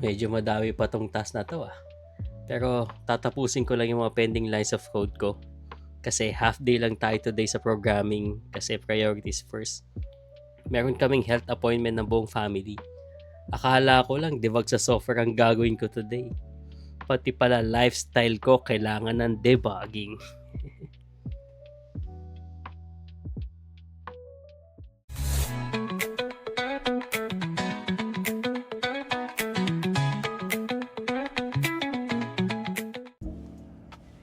Medyo madami pa tong task na to. Pero tatapusin ko lang yung mga pending lines of code ko. Kasi half day lang tayo today sa programming kasi priorities first. Meron kaming health appointment ng buong family. Akala ko lang debug sa software ang gagawin ko today. Pati pala lifestyle ko kailangan ng debugging.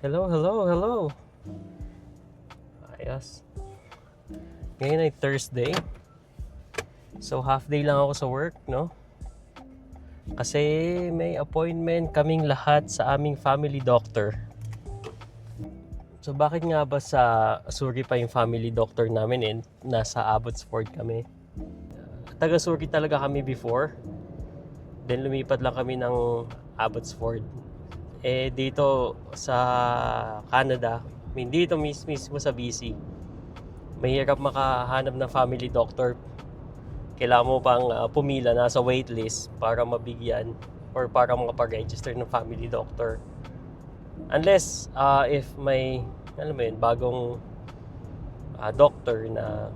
Hello. Ayos. Ngayon ay Thursday. So half day lang ako sa work, no? Kasi may appointment kaming lahat sa aming family doctor. So bakit nga ba sa Suri pa yung family doctor namin nasa Abbotsford kami? Taga Suri talaga kami before. Then lumipat lang kami ng Abbotsford. Dito sa Canada, dito mismo sa BC, mahirap makahanap ng family doctor. Kailangan mo pang pumila, nasa waitlist para mabigyan or para makapag-register ng family doctor. Unless if may bagong doctor na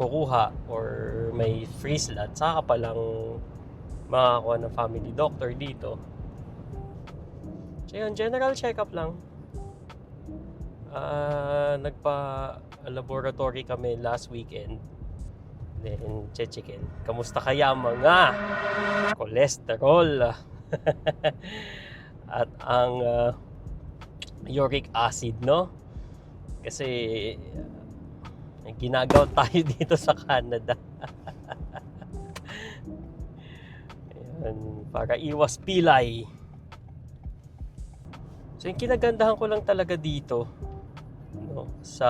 kukuha or may free slot, saka pa lang makakuha ng family doctor dito. So yun, general check-up lang. Nagpa-laboratory kami last weekend. Then, checkin. Kamusta kaya mga cholesterol? At ang uric acid, no? Kasi ginagawa tayo dito sa Canada. Ayan, para iwas pilay. So yung kinagandahan ko lang talaga dito, no, sa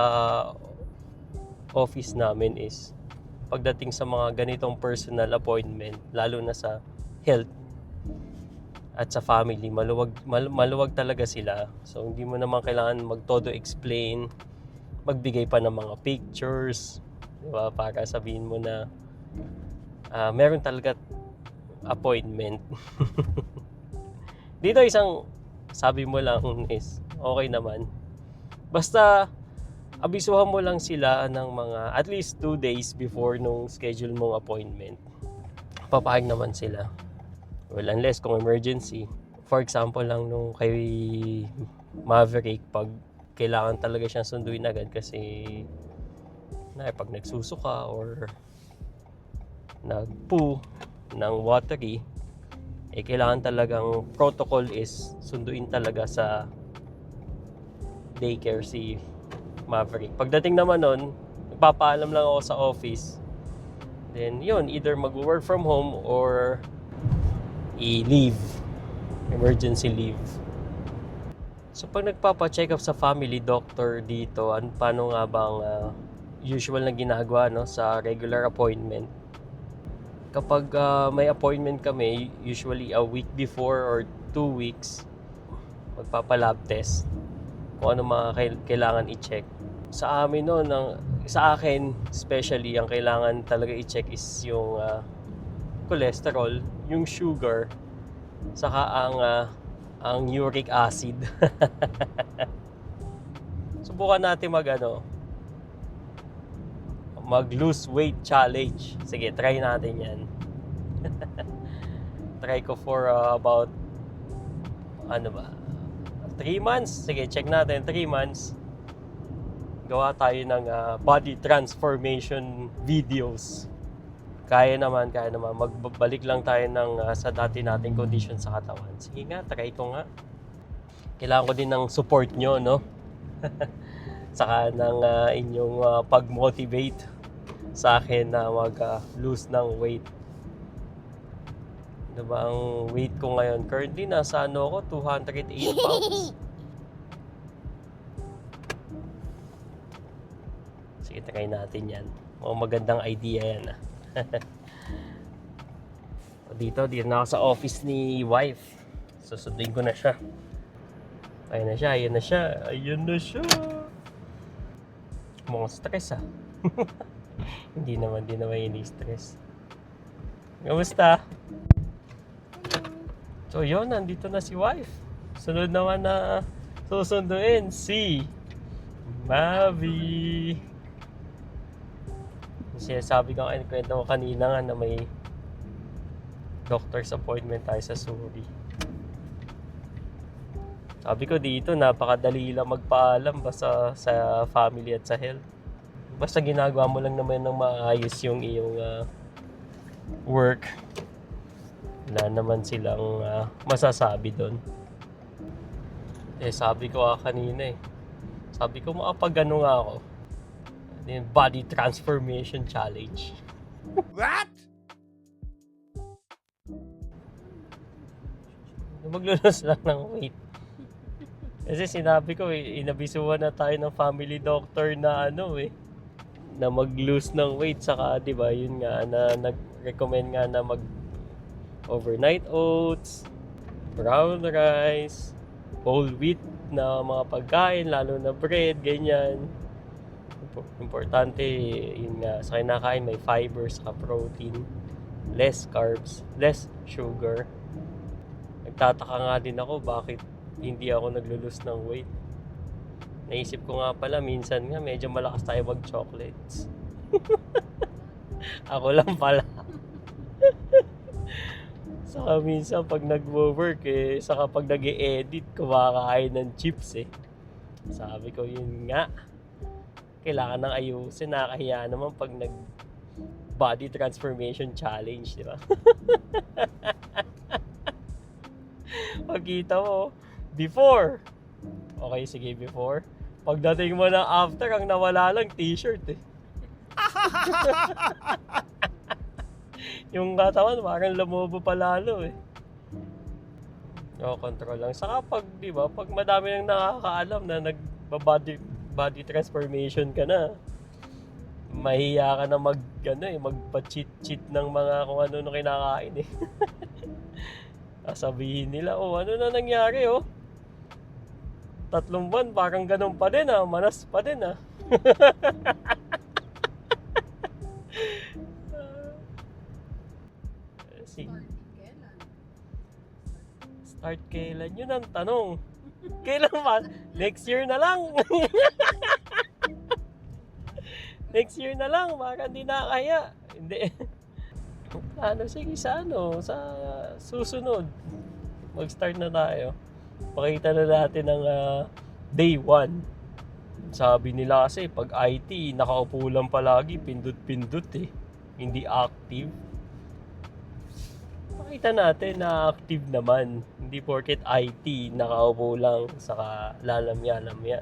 office namin is pagdating sa mga ganitong personal appointment, lalo na sa health at sa family, maluwag talaga sila. So hindi mo naman kailangan magtodo explain, magbigay pa ng mga pictures, diba, para sabihin mo na meron talaga appointment. Dito isang sabi mo lang is okay naman. Basta abisuhan mo lang sila ng mga at least 2 days before nung schedule mong appointment. Papayag naman sila. Well, unless kung emergency. For example lang nung kay Maverick, pag kailangan talaga siyang sunduin agad kasi pag nagsusuka or nagpoo ng watery, kailangan talagang protocol is sunduin talaga sa daycare si Maverick. Pagdating naman nun, nagpapaalam lang ako sa office. Then yun, either mag-work from home or i-leave. Emergency leave. So pag nagpapa-check up sa family doctor dito, paano nga bang usual na ginagawa, no, sa regular appointment? Kapag may appointment kami, usually a week before or 2 weeks, magpapa-lab test kung ano mga kailangan i-check. Sa amin sa akin especially, ang kailangan talaga i-check is yung cholesterol, yung sugar, saka ang uric acid. Subukan natin mag-lose weight challenge. Sige, try natin yan. Try ko for about 3 months. Sige, check natin, 3 months. Gawa tayo ng body transformation videos. Kaya naman. Magbalik lang tayo sa dati nating condition sa katawan. Sige nga, try ko nga. Kailangan ko din ng support nyo, no? Saka ng inyong pag-motivate sa akin na mag-lose ng weight. Diba, ang weight ko ngayon currently nasa 208 pounds. Sige, try natin yan. Magandang idea yan. Dito na ako sa office ni wife. Susundin ko na siya. Ayan na siya. Mukhang stress Hindi naman ini-stress. Kamusta? So yun, nandito na si wife. Sunod naman na susunduin si Mavi. Sinasabi ko kayo, kwento ko kanina nga na may doctor's appointment tayo sa Suri. Sabi ko dito, napakadali lang magpaalam basta sa family at sa health. Basta ginagawa mo lang naman ng maayos yung iyong work. Wala naman silang masasabi doon. Sabi ko kanina sabi ko makapag-ano nga ako. Yung body transformation challenge. What? Maglulus lang ng weight. Kasi sinabi ko inabisuhan na tayo ng family doctor na na mag-lose ng weight, saka 'di ba yun nga na nag-recommend nga na mag overnight oats, brown rice, whole wheat na mga pagkain, lalo na bread, ganyan. Importante yun nga, sa kinakain may fiber, saka protein, less carbs, less sugar. Nagtataka nga din ako bakit hindi ako naglulus ng weight. Naisip ko nga pala, minsan nga medyo malakas tayo mag-chocolates. Ako lang pala. Saka minsan pag nag-work saka pag nag-e-edit, kumakain ng chips Sabi ko yun nga, kailangan nang ayusin. Nakakahiya naman pag body transformation challenge, di ba? Pagkita mo, before. Okay, sige, before. Pagdating mo na after, ang nawala lang t-shirt Yung katawan, parang lamobo pa lalo control lang. Saka pag, di ba, pag madami nang nakakaalam na body transformation ka na, mahiya ka na magpa-cheat ng mga kung ano na kinakain Sabihin nila, ano na nangyari 3 buwan, parang ganun pa din manas pa din Start kailan? Yun ang tanong. Kailan ba? Next year na lang. Next year na lang, baka hindi na kaya. Hindi. Sige sa susunod. Mag-start na tayo. Pakita na natin ang day 1. Sabi nila kasi pag IT, nakaupo lang palagi, pindot-pindot hindi active. Pakita natin na active naman. Hindi porket IT, nakaupo lang, saka lalamya-lamya.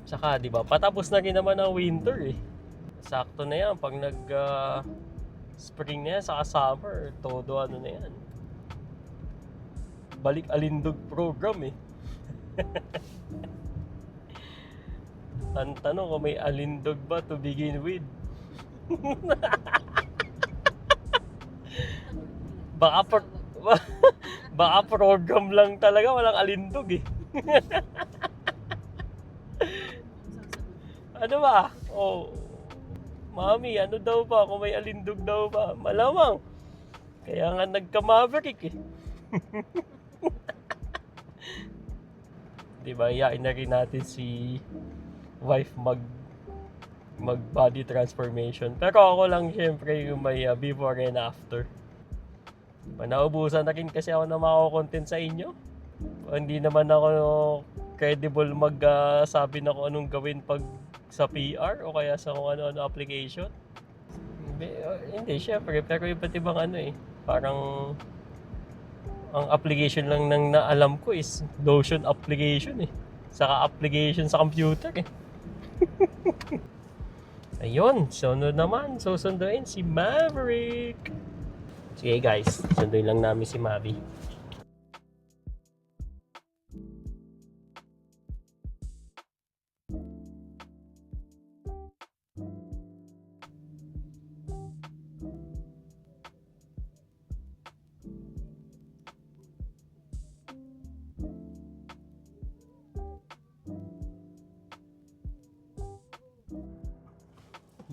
Saka, di ba, patapos na rin naman ang winter Sakto na yan. Pag spring na yan, saka summer, todo na yan. Balik alindog program Ang tanong kung may alindog ba to begin with. Baka program lang talaga, walang alindog Ano ba? Mami, ano daw ba? Kung may alindog daw ba? Malamang. Kaya nga nagka-maverick Diba, iyain na rin natin si wife mag body transformation. Pero ako lang syempre yung may before and after. Naubusan na rin kasi ako na mako-content sa inyo. Hindi naman ako credible sabi na kung anong gawin pag sa PR o kaya sa kung ano-ano application. Hindi, syempre. Pero iba't ibang parang ang application lang nang naalam ko is Notion application Saka application sa computer Ayun, sunod naman. Susunduin si Maverick. Sige guys, sunduin lang namin si Mavi.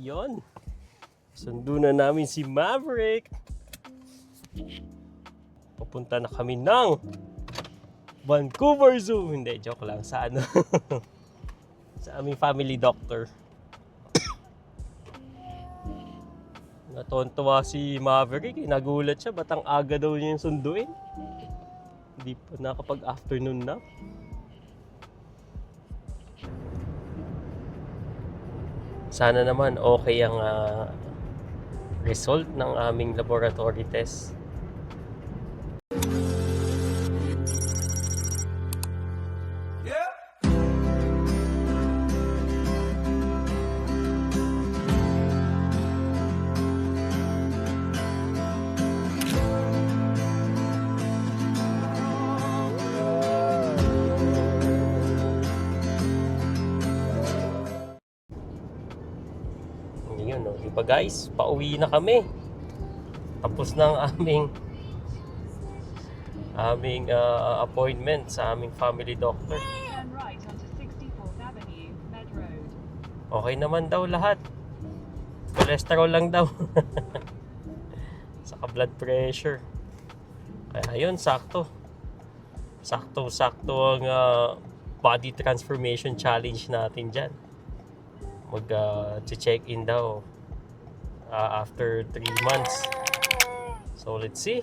Yon. Sundo na namin si Maverick. papunta na kami ng Vancouver Zoo. Hindi, joke lang. Sa ano? Sa aming family doctor. Natontuwa si Maverick. Nagulat siya. Ba't ang aga daw niya yung sunduin? Hindi pa nakapag-afternoon nap. Sana naman okay ang result ng aming laboratory test. Yun, no? Diba guys, pauwi na kami. Tapos na ang aming appointment sa aming family doctor. Okay naman daw lahat. Cholesterol lang daw. Saka blood pressure. Kaya yun, sakto. Sakto ang body transformation challenge natin dyan. Mag-check-in daw after 3 months. So let's see.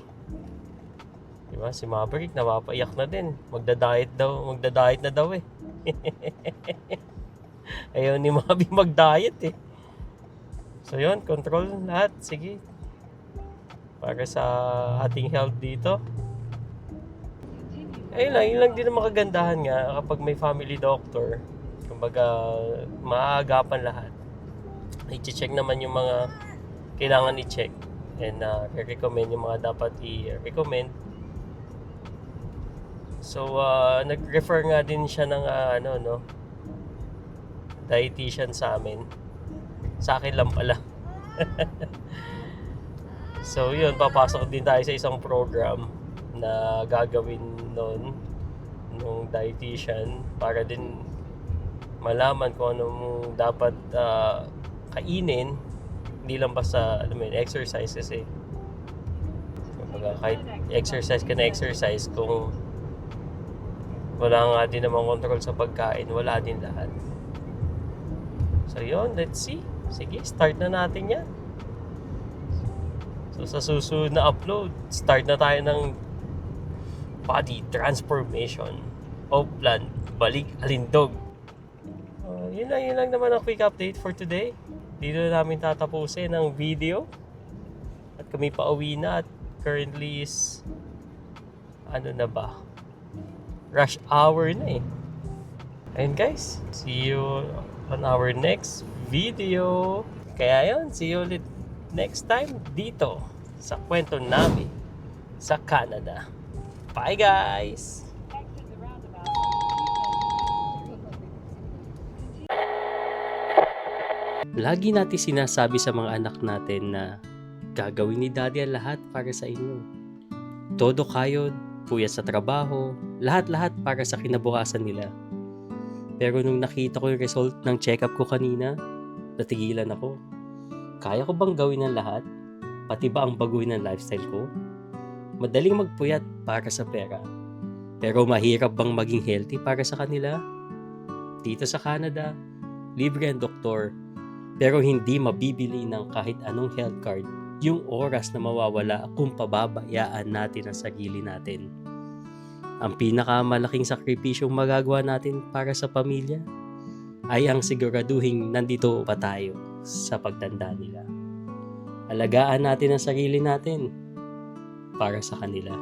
Diba? Si Maverick napapaiyak na din. Magda-diet na daw eh. Ayaw ni Mavi mag-diet eh. So yun, control lahat. Sige. Para sa ating health dito. Yun lang din ang makagandahan nga kapag may family doctor. Kumbaga, maaagapan lahat. I-check naman yung mga kailangan i-check. And i-recommend yung mga dapat i-recommend. So, nag-refer nga din siya ng dietitian sa amin. Sa akin lang pala. So, yun, papasok din tayo sa isang program na gagawin nung dietitian para din malaman kung anong dapat kainin, hindi lang basta exercise kasi kahit exercise ka na exercise, kung wala nga din namang control sa pagkain, wala din lahat. So yun, let's see. Sige, start na natin yan. So sa susunod na upload, start na tayo ng body transformation o plan balik alindog. Yun lang naman ang quick update for today. Dito na namin tatapusin ang video. At kami pauwi na at currently is rush hour na eh. Ayun guys, see you on our next video. Kaya yun, see you ulit next time dito sa kwento namin sa Canada. Bye guys! Lagi natin sinasabi sa mga anak natin na gagawin ni Daddy ang lahat para sa inyo. Todo kayod, puyat sa trabaho, lahat-lahat para sa kinabukasan nila. Pero nung nakita ko yung result ng check-up ko kanina, natigilan ako. Kaya ko bang gawin ang lahat? Pati ba ang baguhin ng lifestyle ko? Madaling magpuyat para sa pera. Pero mahirap bang maging healthy para sa kanila? Dito sa Canada, libre ang doktor. Pero hindi mabibili ng kahit anong health card yung oras na mawawala kung pababayaan natin ang sarili natin. Ang pinakamalaking sakripisyong magagawa natin para sa pamilya ay ang siguraduhing nandito pa tayo sa pagtanda nila. Alagaan natin ang sarili natin para sa kanila.